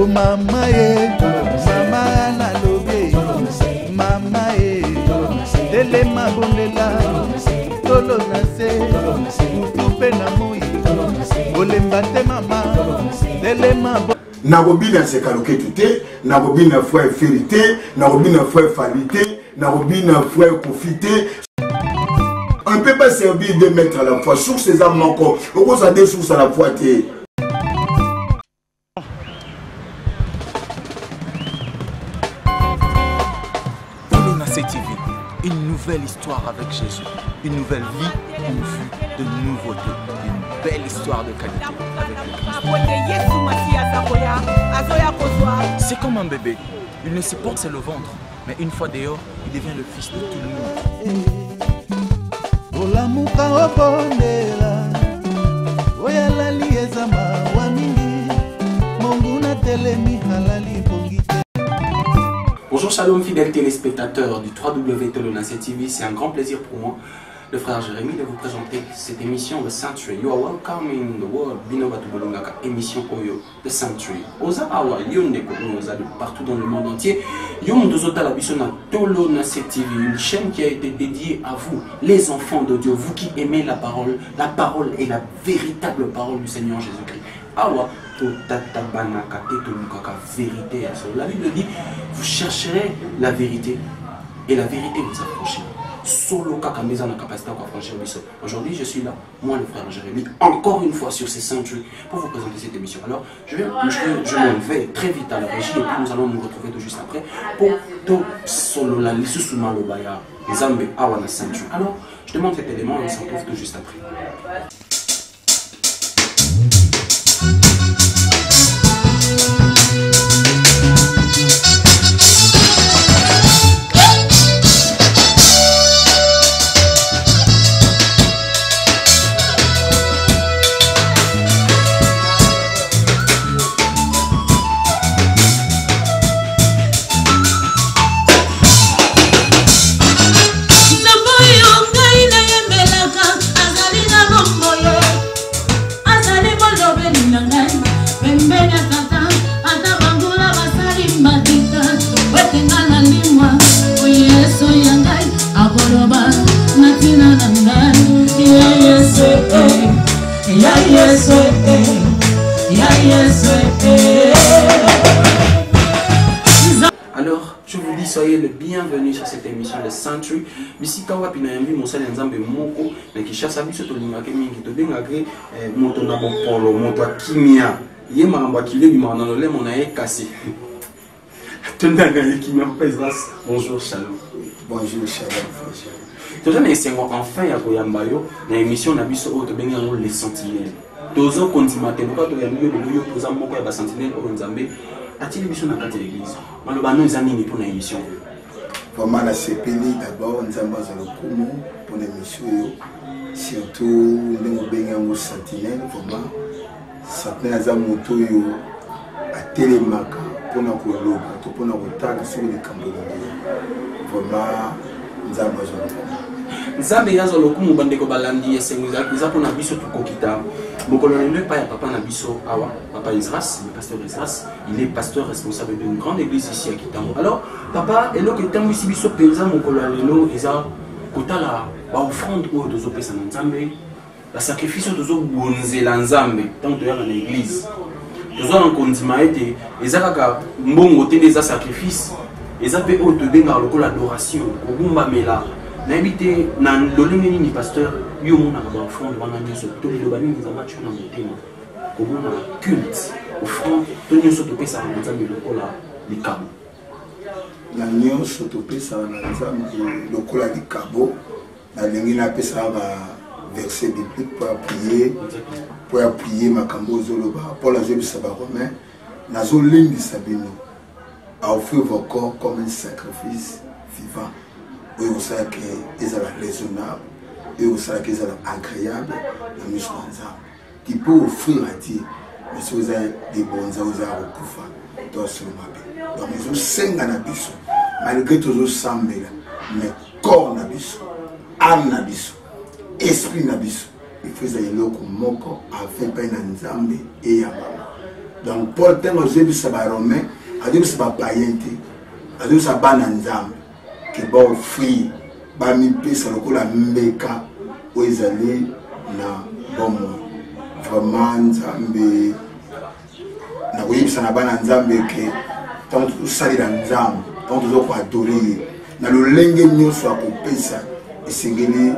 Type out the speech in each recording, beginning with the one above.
Oh mama ye, mama na lobe, mama ye, dele mabondela, tolo nase, tupe na moi, olembate mama, dele mabondela. Narobi na sekaloke tuté, narobi na foi vérité, narobi na foi falité, narobi na foi profiter. On ne peut pas servir deux maîtres à la fois. Sur ces âmes encore, on peut s'aider sur à la fois. TV, une nouvelle histoire avec Jésus, une nouvelle vie, une vue de nouveauté, une belle histoire de qualité avec le Christ. C'est comme un bébé, il ne sait pas que c'est le ventre, mais une fois dehors, il devient le fils de tout le monde. Bonjour, shalom, fidèles téléspectateurs du www.Tolonacé TV. C'est un grand plaisir pour moi, le frère Jérémy, de vous présenter cette émission The Sanctuary. You are welcome in the world. Binova Tubolongaka, émission Oyo, The Sanctuary. Oza Awa, Yonde Oza de partout dans le monde entier. Yom Dozota la Bissona Tolonacé TV, une chaîne qui a été dédiée à vous, les enfants de Dieu, vous qui aimez la parole est la véritable parole du Seigneur Jésus-Christ. Awa, vérité. La Bible dit, vous chercherez la vérité et la vérité vous approche. Solo kakameza na capacité à franchir le sol. Aujourd'hui, je suis là, moi le frère Jérémy, encore une fois sur ces Sanctuary pour vous présenter cette émission. Alors, je m'en vais très vite à la régie et puis nous allons nous retrouver tout juste après pour tout solo la lissusuma le baya Zambe Awana Sanctuary. Alors, je te montre cet élément et on se retrouve tout juste après. Alors, je vous dis, soyez le bienvenu sur cette émission de Sanctuary. Bisika wapi na yambi mosali nzambe moko na kishasa biso tolingaka mingi tobengaka moto na bopolo moto akimia ye makambo akile bimaka na lolemo na ye kasi tondanga ye kimia présence. Bonjour, shalom. Bonjour, shalom. Toza na esengo enfin ya koyamba yo na émission na biso oyo tobengaka yango les sentinelles. Tozo kondima te boka toyambi yo lelo yo toza moko ya ba sentinelle oyo nzambe atili biso na kati ya l'église. Maloba no eza nini pour na émission? Vraiment la sepeli d'abord nzambe za lokumu pour l'émission, surtout ndenge bengango sentinelle. Vraiment sentinelle za moto yo atelemaka pona koloba to pona kotala sur les camps. Vraiment nzambe za lokumu. Nzambe yazo lokumu bandeko balandi esengo za pona biso tukokita. Mokolo lelo pa ya papa na biso awa, papa Isras, le pasteur Isras, il est pasteur responsable d'une grande église ici à Kitambo. Alors papa eloko etango ici biso penza mokolo lelo eza kotala ba offrande oyo tozopesa na Nzambe, la sacrifice tozo bonzela Nzambe tant to ya na église. Tozo en kondima ete eza kaka mbongo te eza sacrifice, eza pe oyo to benga lokola adoration, kobumba mela. N'habité dans l'olingé ni pasteur, yo mon a offrande bana nyoso to le bani za match na motema. Comme on a culte, offrande to nyoso to pesa na nzambe lokola likabo. Na nyoso to pesa na nzambe lokola likabo, na lingi na pesa ba verset biblique pour appuyer makambo zoloba. Paul a dit ça ba romain, na zo lingi sabino à offrir vos corps comme un sacrifice vivant. Oui, vous savez qu'ils sont raisonnables, et vous savez qu'ils sont agréables, la mission qui peut offrir à Dieu, mais si vous avez des bons vous avez recouvert, donc c'est le mabé. Donc ils ont 5 ans, malgré tout, ils ont 100 000, mais corps n'abissent, âme n'abissent, esprit n'abissent. Il faut que vous ayez l'eau comme moko, avec un ensemble et à maman. Donc Paul ntango azobisa baromain azobisa bapayen te azobisa bana nzambe ke baofrir bamipesa lokola mbeka oyo ezali na bomoi. Vraiment nzambe nakoyebisa na bana nzambe ke ntango tozosalela nzambe ntango tozokoadore ye na lolenge nyonso akopesa esengeli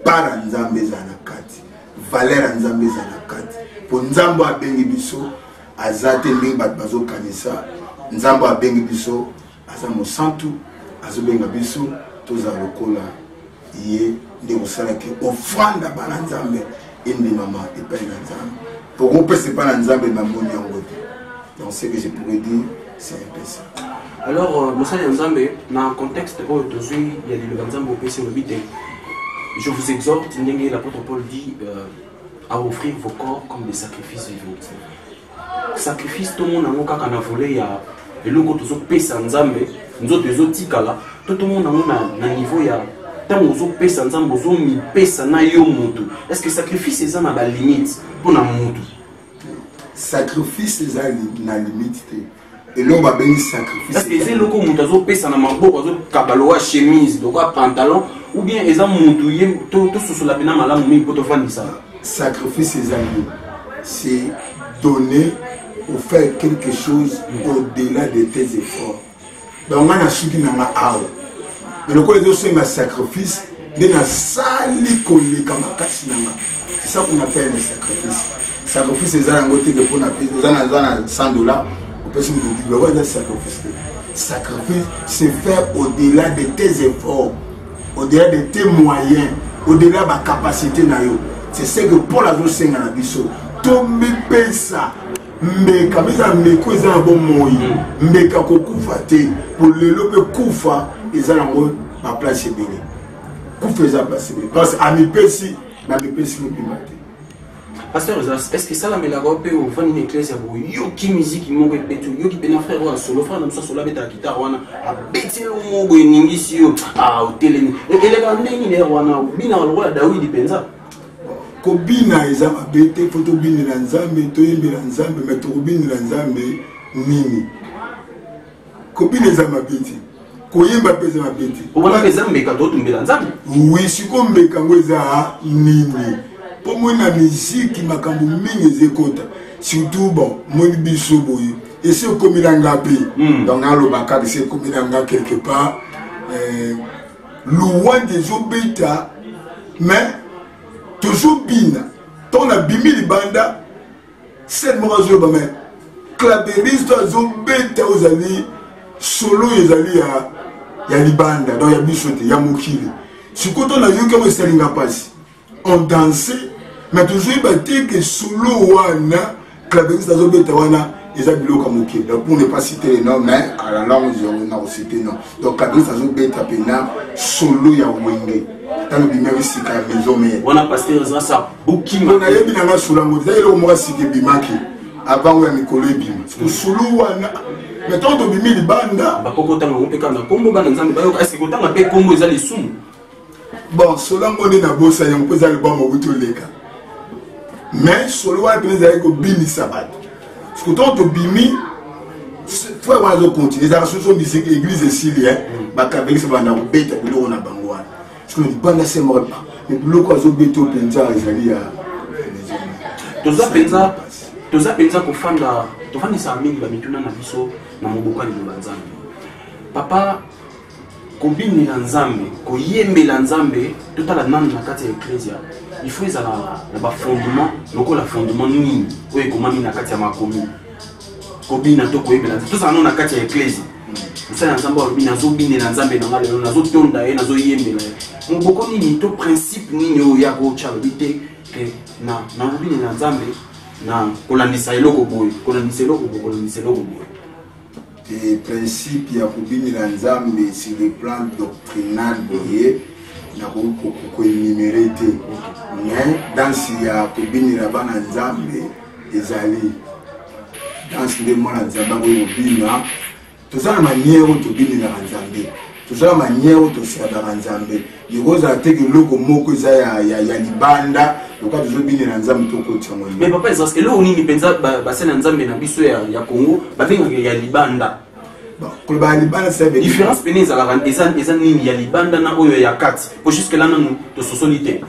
para nzambe eza na kati, valeur ya nzambe eza na kati. Po nzambe abengi biso aza te ndenge bato bazokanisa. Nzambe abengi biso aza mosantu, azobenga biso tozala lokola ye nde kosalaki ofranda bana nzambe endimama epai na nzambe po kopesa epai na nzambe bamoni yango te. Donc ce que je pourrais dire c'est un peu ça. Alors mosali nzambe na contexte oyo tozwi ya liloba nzambe opesi lobi te, je vous exhorte ndenge l'apôtre Paul dit à offrir vos corps comme des sacrifices vivants. Sacrifice tout le monde nango kaka na volé ya eloko tozopesa nzambe nzoto ezotikala tout le monde nango na niveau ya tango ozopesa nzambe ozomipesa na yo moto. Est-ce que sacrifice eza na ba limite mpona moto? Sacrifice eza na limite te. Eloko babengi sacrifice. Est-ce que eza eloko moto azopesa na maboko azokabaloa chemise lokola pantalon ou bien eza moto ye tososola pena malamu mingi po tofandisa? Sacrifice eza nini? C'est donner ou faire quelque chose au-delà de tes efforts. Donc on a suki nanga awa. Mais le coup les autres ma sacrifice de na sali koleka makasi nanga. C'est ça qu'on appelle le sacrifice. Sacrifice eza ngo te pour na paix. Ozana $100 on peut se dire ouais c'est sacrifice. Sacrifice c'est faire au-delà de tes efforts, au-delà de tes moyens, au-delà de ta capacité na yo. C'est ce que Paul a dit dans la biso. Tombe pesa mbeka meza mbeko eza na bon moyi mbeka kokufa te pour lelo pe kufa eza nango ba place ebele kufa eza place ebele parce amipesi na mipesi mobimba te. Pasteur Ezras, est-ce que ça la mélago pe au fan une église ya bo yoki musique moko betu yoki pena frère wa solo frère na mso solo beta guitare wana abetelo moko eningisi yo hoteleni ele ka ndenge ne wana bina lokola Daudi penza kobina eza mabete foto binela nzambe toyembela nzambe mais tokobinela nzambe nini? Kobina eza mabete koyemba mpe eza mabete obona peza mbeka totumbela nzambe oui siko mbeka ngo eza nini po mona miziki makambo mingi ezekota surtout bon moni biso boye ese okomela nga mpe donc nalobaka ese okomela nga quelque part louange ezobeta mais toujours bina ton a bimi libanda cette morazo ba mais claveriste azo beta ozali solo ezali ya libanda donc ya bisote ya mokili sikoto na yoka mo salinga pasi on dansait mais toujours baté que solo wana claveriste azo beta wana eza biloko mokili. Donc pour ne pas citer les noms mais à la langue on a cité non donc claveriste azo beta pena solo ya wenge tano bimaki sika ya maison mais wana pasteur Ezras sa bukima on a yebi nanga sulango za ile omwa sike bimaki avant ya mikolo ebima parce sulu wana mais tant to bimi libanda bakoko tanga opeka na kombo bana nzambe bayoka est-ce que tanga pe kombo eza lisumu bon sulango ni na bosa ya mpoza le bon mobuto leka mais solo wa peza ko bini sabat parce que tant to bimi toi on va continuer ça sont des églises silien bakabeki ça bana beta bilo na bangwana parce que le banda c'est mort mais biloko azobeto penza ezali ya toza penza kofanda tofandisa mingi bamituna na biso na mobokani na nzambe papa kobinela nzambe koyembela nzambe totala nanu na kati ya ecclesia il faut ezala na bafondement lokola fondement nini oyo ekomami na kati ya makomi kobina to koyembela nzambe tozala nanu na kati ya ecclesia mosala ya nzambe alobi nazobinela nzambe na nga lelo nazotonda ye nazoyembela ye moboko nini to principe nini oyo ya kotya lobi te na kobinela nzambe na kolandisa eloko boye kolandisa eloko boye. Et principe ya kobinela nzambe sur le plan doctrinal boye na koénumérer te mais dans ya kobinela bana nzambe ezali dans nde mwana nzambe oyo bina tozala manière oyo tobinelaka nzambe tozala manière oyo tosalaka nzambe likozala te eloko moko eza ya libanda pourquoi toujours bien dans nzambe to ko tsango mais papa est-ce que là on y pensa ba sena nzambe na biso ya Congo ba venga ya libanda bon ko ba libanda c'est différence penez à la ezan nini ya libanda na oyo ya kati pour jusque là nous de société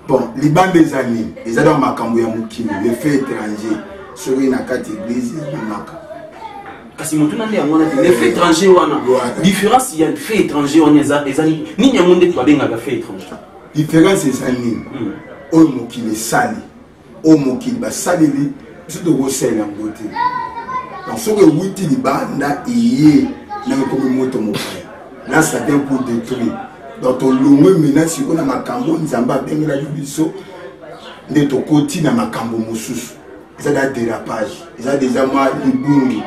bon libanda des années ils adorent makambo ya mukimi les faits étrangers sur une kati église maka kasi mutu nande yango na les faits étrangers wana différence il y a faits étrangers on ezan nini ya monde to benga ga faits étrangers différence des années oyo mokili esali oyo mokili basaleli biso tokosala yango te donc soki ewuti libanda eye nanga komi moto mopaya là ça vient pour détruire donc tolongwe mena sikoyo na makambo nzambe abengelaki biso nde tokoti na makambo mosusu eza da dérapage eza déjà mwa libungi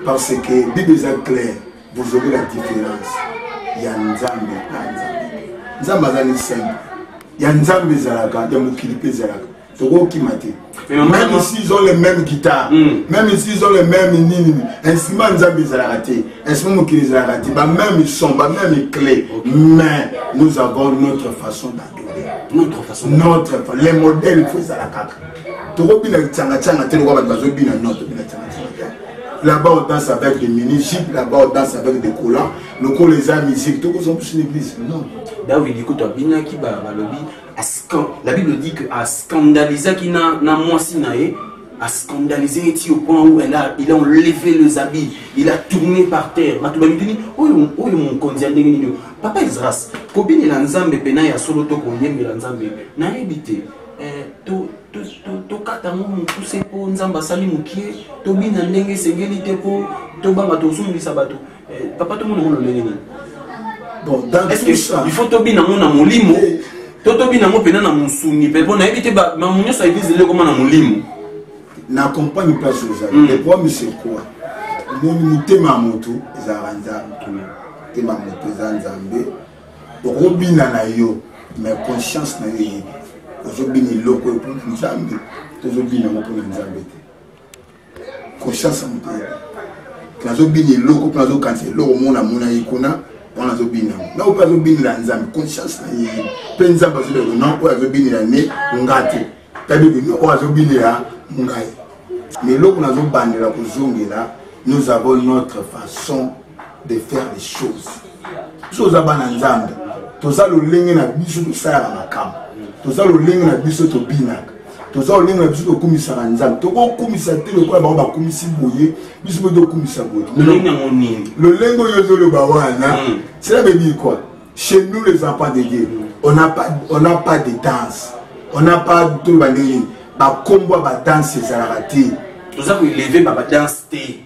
parce que bible eza clair vous aurez la différence ya nzambe na nzambe nzambe aza ni simple ya nzambe ezalaka ya mokili mpe ezalaka tokokima te même ici ils ont les mêmes guitares même ici ils ont les mêmes nini instrument nzambe ezalaka te instrument mokili ezalaka te bamême son bamême clé mais nous avons notre façon d'adorer les modèles il faut ezalaka tokobina tianga te lokwa bato bazobina non tobina tianga là-bas on danse avec des mini-jupes, là-bas on danse avec des collants. Le col les a musique, tout comme sur l'église. Non. David écoute bien qui ba lobby la Bible dit que a scandalisé qui na moisi nae a scandalisé au point où il a enlevé les habits, il a tourné par terre. Matu ba mituni oyo mon kondia ndenge nini. Papa Izras, kobini la nzambe pena ya solo to ko yembe la nzambe. Na ebité to kata mo pousse po nzamba sali mukie to bina ndenge sengeli te po to banga to zungisa bato papa to mo no lengeni bon dans tout ça il faut to bina mo na molimo to bina mo pena na musuni pe bona ebite ba mamunyo sa église le comme na molimo na campagne place aux amis le problème c'est quoi mon mutema moto ezaranja tema moto ezanzambe robina na yo mais conscience na yo ozobini loko pour nzambe tozobina mo pour nzambe te conscience moto tozobini loko pour nazokanse loko mona ikuna on azobina na o azobini la nzambe conscience na ye pe nzambe azobina non o azobini la ne ngate tabi que o azobini la ngai mais loko nazobandela kozongela nous avons notre façon de faire les choses chose abana nzambe toza lolenge na biso tosala makambo toza lolenge na biso tobinaka toza lolenge na biso tokumisaka nzambe tokokumisa te lokola bango bakumisi boye biso mpe tokumisa boye lolenge oyo ezoloba wana cela veut dire quoi chez nous les enfants de Dieu on n'a pas de danse on n'a pas toloba ndenge bakombo ya badanse ezalaka te toza koeleve badanse te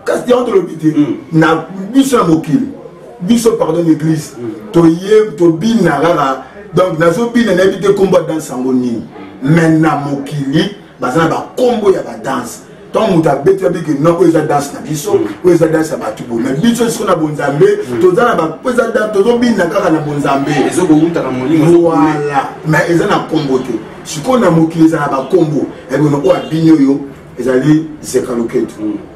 kasi yango tolobi te na biso na mokili biso pardon l'église tobina kaka donc nazobina nayebi te kombo ya danse yango nini mais na mokili baza na bakombo ya badanse ntango moto abeti abi ke non oyo eza danse na biso oyo eza danse ya bato boye mais biso siko na bonzambe toza na tozobina kaka na bonzambe voilà mais eza na kombo te sikoyo na mokili eza na bakombo ebino oyo abini oyo ezali zekaloketu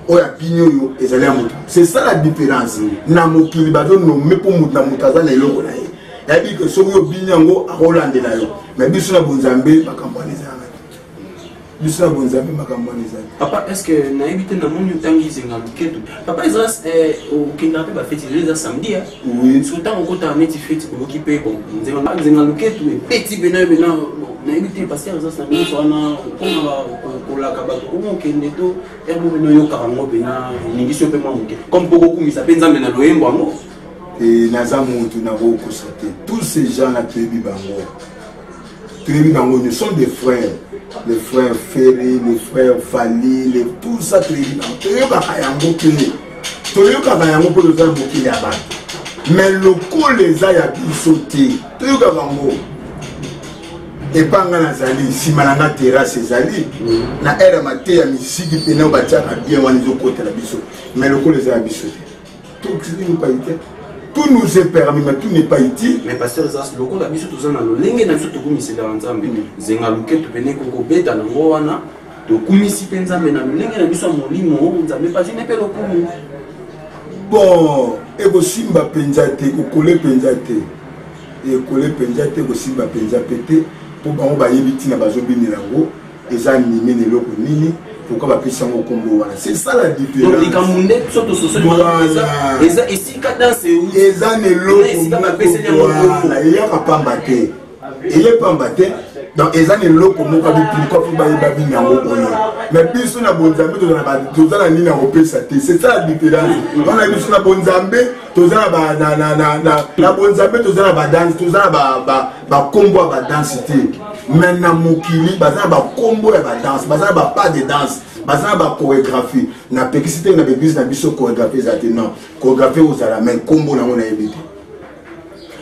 oyo abini oyo ezali ya moto c'est ça la différence na mokili bazonome mpo moto na moto aza na eloko na ye yabi ke soki obini yango akolandela yo mais biso na bonzambe makambo wana ezalaka biso na bonzambe makambo wana ezali papa est ce que nayebi te namoni otangi zenga luketu papa ezras okendaka mpe bafeti lelo eza samedi oui so ntango okotaka neti feti okoki mpe bon zenga luketu epeti pena nayebi te paster ezras na nyonso wana mpona kolaka bato koma okende to erbo mene oyokaka yango pena elingi so mpe mwa moke comme mpo kokumisa mpe nzambe na loyembo yango naza motu nakokosa te tous ces gens là toyebi bango nous sommes des frères les frères Ferré les frères Fali tout ça toyebaka yango mpe toyokaka yango mpo toza na mokili ya bato mais lokola eza ya biso te toyokaka yango epanga nazali nsima na nga terrasse ezali na ere ya mate ya misiki pene oyo batiaka bien wana ezokotela biso mais lokola eza ya biso te tokipaite tout nous est permis mais tout n'est pas utile mais pasteur Zas lokola biso toza na lolenge na biso tokumisela nzambe zenga luketu pene kokobeta nango wana tokumisi mpe nzambe na lolenge na biso ya molimo nzambe pasine mpe lokumu bon ekosimba mpenza te ekokole mpenza te ekole mpenza te ekosimba mpenza mpe te pour bango bayebi tina bazobinela ngo eza animé ne loko nini pourquoi ba pesa ngo kombo wana c'est ça la différence donc ikamunde soto social eza ici ka danse eza ne loko wana ya kapamba te eye pamba te donc eza ne loko moko bi pourquoi faut bayeba bina ngo koyo mais biso na bonzambe tozana nini na kopesa te c'est ça la différence on a biso na bonzambe tozana ba na bonzambe tozana ba danse tozana ba kombo ba danse te maintenant mokili bazana ba kombo ya ba danse bazana ba pas de danse bazana ba chorégraphie na pekisité na bebis na biso chorégraphie za te non chorégraphie aux ala mais kombo na ngona yebite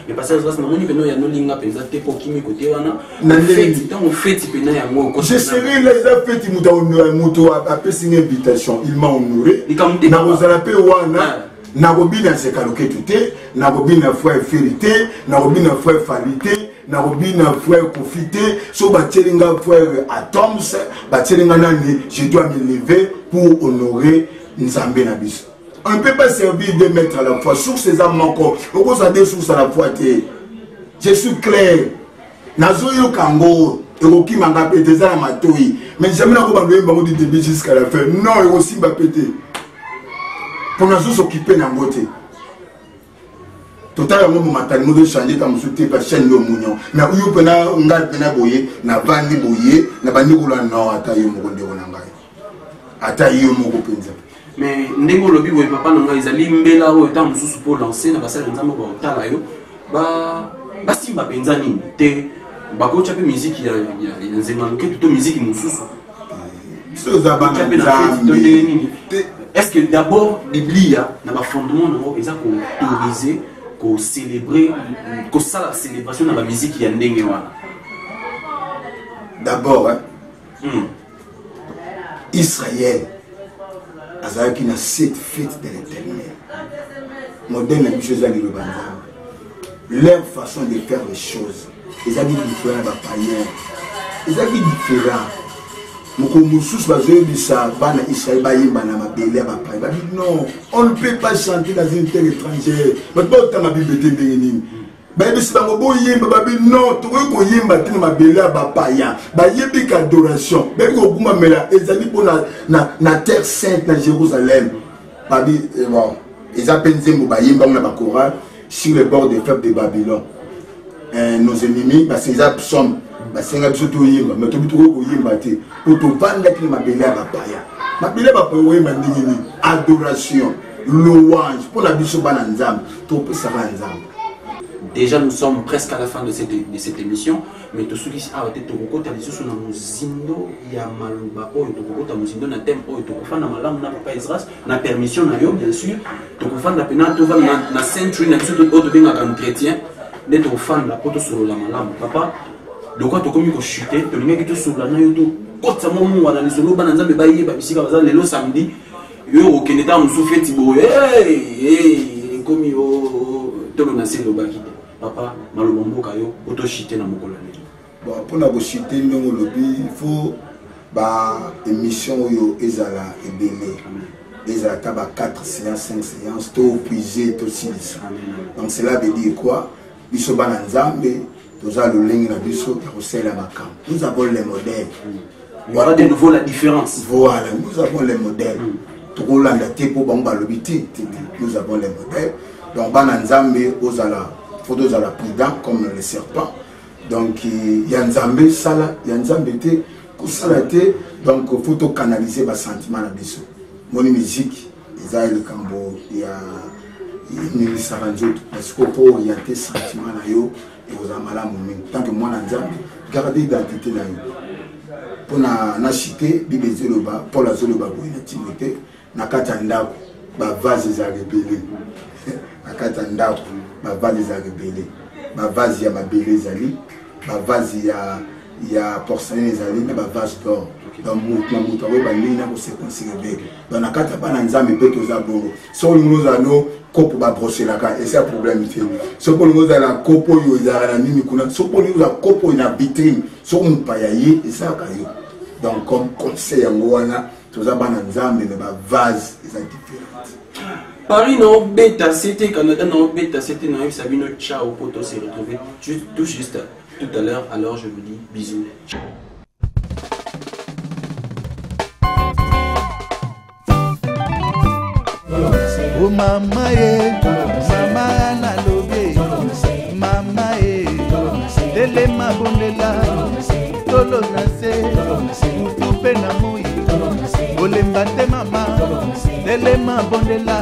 mais parce que ça moni que no ya no linga penza te ko kimi côté wana na fête tant fête pena ya ngo je serai les fête muto a pesi une invitation il m'a honoré na ozala pe wana na robina se kaloke tuté na robina frère vérité na robina frère falité na robina frère profiter so ba tielinga frère atoms ba tielinga nani je dois me lever pour honorer Nzambe na biso. On ne peut pas servir deux maîtres à la fois. Sur ces âmes encore, on peut s'aider sur à la fois. Je suis clair. Nazoyo Kango, Eroki manga pété ça ma toui. Mais jamais n'a pas besoin de début jusqu'à la fin. Non, il aussi m'a pété. Pour nous s'occuper d'un beauté. Total on m'a matin nous de changer dans mon pas chaîne le mounion. Mais où you pena ngal pena boyer, na bandi boyer, na bandi roula non atayo mo gonde onanga. Atayo mo penza. Mais ndenge lobi we papa nanga izali mbela o eta mususu pour lancer na basala nzambo ba otala yo ba simba penza nini te ba ko chape musique ya nzema ke tuto musique mususu so za ba est-ce que d'abord biblia na ba fondement nango eza ko autoriser ko célébrer ko sala célébration na ba musique ya ndenge wana d'abord Israël Azaki na cette fête de l'éternel. Modèle la chose à leur façon de faire les choses. Ils ont différents des païens. Ils ont différents. Non, on ne peut pas chanter dans une terre étrangère. Baby si bango yimba babi non to ko yimba tina mabele abapaya ba yebi adoration baby ko kuma mela ezali pona na terre sainte na Jérusalem babi bon ils appellent zemo ba yimba na ba chorale sur les bords des fleuves de Babylone nos ennemis parce qu'ils absombent ba senga biso to yimba mais to bitu ko yimba te pour to vanda tina mabele abapaya mabele abapaya yimba ndini adoration louange pour la biso bana nzambe to pesa nzambe. Déjà, nous sommes presque à la fin de cette émission, mais tout ce qui a été tourné, tu as dit sur nos zindo, il y a maluba, oh, tu as dit zindo, na thème, oh, tu as fait na malam, na papa Israël, na permission, na yo, bien sûr, tu as fait na pena, tu vas na century, na biso, tu as fait na chrétien, tu as fait na poto sur la malam, papa, de quoi tu as commis que chuter, tu as mis que sur la na yo, tu as fait mon mot, na solo, bananza, mais baye, babisika, bazal, le samedi, yo, au Canada, on souffle, tibo, hey, comme yo, tu as fait le baki. Papa, malobombo kayo, auto chité na mokolane. Bon, pour la chité ndongo lobi, il faut ba émission yo ezala ebele. Ezala taba 4 séances, 5 séances, to puiser to 6. Donc cela veut dire quoi? Biso bana nzambe, toza le lingi na biso ya kosela makam. Nous avons les modèles. Il y aura de nouveau la différence. Voilà, nous avons les modèles. Tokolanda te po bamba lobiti, nous avons les modèles. Donc bana nzambe ozala faut à la prudent comme le serpent. Donc il y a un Nzambe sala, il y a un Nzambe té, kusalate, donc il faut canaliser les sentiments à biso. Mon musique, il y a le cambo, il y a une saranjout, parce que pour orienter sentiments à yo et aux amala moment. Tant que moi Nzambe, garder l'identité là yo. Pour na cité, Bible zoloba, pour la zoloba boy na Timothée, na katanda ba vase za rebelle. Na katanda ma vase ya rebelle, ma vase ya mabele zali, ma vase ya porcelaine zali, ma vase d'or. Donc na mutu awe ba nina ko se conserver. Donc na kata bana nzambe pe to za bongo. So nous ano kopo ba brosser la ka et c'est un problème fait. So pour nous ala kopo yo za na nini kuna, so pour nous ala kopo ina vitrine, so on pa yaye et ça kayo. Donc comme conseil yango wana to za bana nzambe na ba vase est différent. Paris non bêta, c'était Canada non bêta, c'était non Sabino ciao pour se retrouver tout juste tout à l'heure. Alors je vous dis bisous. Oh mama ye, mama na lobie, mama ye, dele mabondela, tolo na se, utu pe na moi, olemba te mama, dele mabondela,